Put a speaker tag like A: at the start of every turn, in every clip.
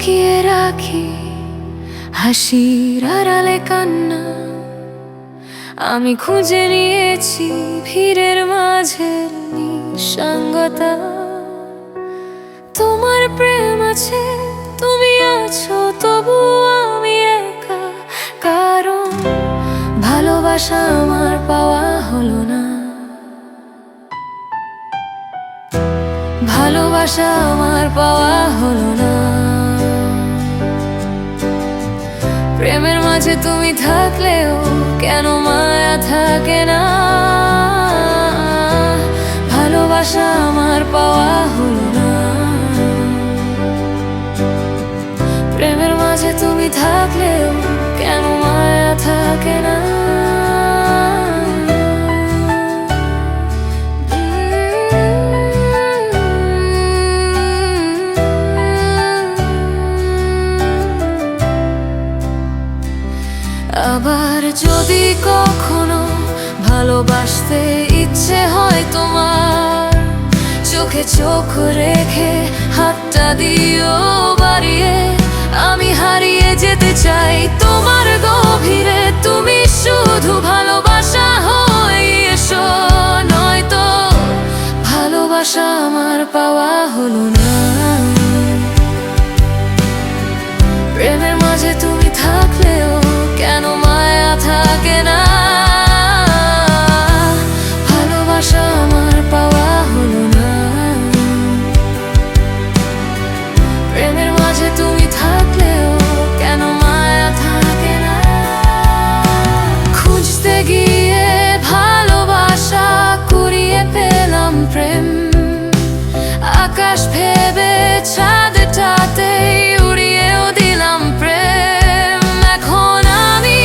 A: লুকিয়ে রাখি হাসির আড়ালে কান্না। আমি খুঁজে নিয়েছি ভিড়ের মাঝের নিঃসঙ্গতা। তোমার প্রেম আছে, তুমি আছো, তবু আমি একা। কারণ ভালোবাসা আমার পাওয়া হলো না, ভালোবাসা আমার পাওয়া হলো না। প্রেমের মাঝে তুমি থাকলেও কেন মায়া থাকে না? ভালোবাসা আমার পাওয়া হলো না। প্রেমের মাঝে তুমি থাকলেও কেন মায়া থাকে না? আবার যদি কখনো ভালোবাসতে ইচ্ছে হয় তোমার, চোখে চোখ রেখে হাতটা দিও বাড়িয়ে। আমি হারিয়ে যেতে চাই তোমার গভীরে, তুমি শুধু ভালোবাসা হয়ে এসো। নয়তো ভালোবাসা আমার পাওয়া হলো না। প্রেমের মাঝে তুমি থাকলেও কেন মায়া থাকে না? ভালোবাসা আমার পাওয়া হলো না। প্রেমের মাঝে তুমি থাকলেও কেন মায়া থাকে না? খুঁজতে গিয়ে ভালোবাসা কুড়িয়ে পেলাম প্রেম। আকাশ ভেবে চাঁদটাতেই উড়িয়েও দিলাম প্রেম। এখন আমি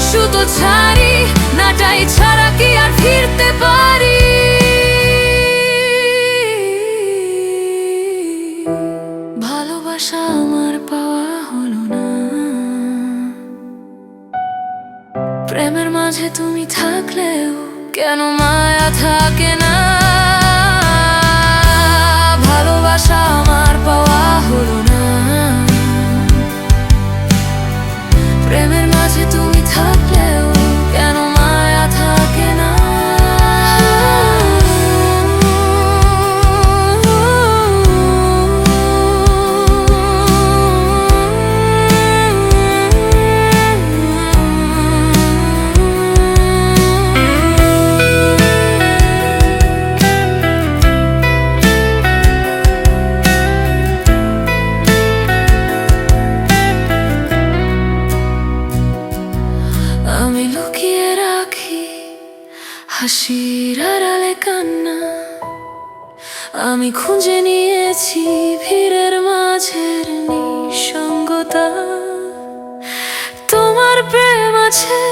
A: শুধু ছাড়ি নাটাই ছাড়া কি আর ফিরতে পারি? ভালোবাসা আমার পাওয়া হলো না। প্রেমের মাঝে তুমি থাকলেও কেন মায়া থাকে না? ভালোবাসা আমার পাওয়া হলো না। প্রেমের মাঝে তুমি থাকলেও কেন মায়া থাকে না? আমি লুকিয়ে রাখি হাসির আড়ালে কান্না। আমি খুঁজে নিয়েছি ভিড়ের মাঝের নিঃসঙ্গতা। তোমার প্রেম আছে,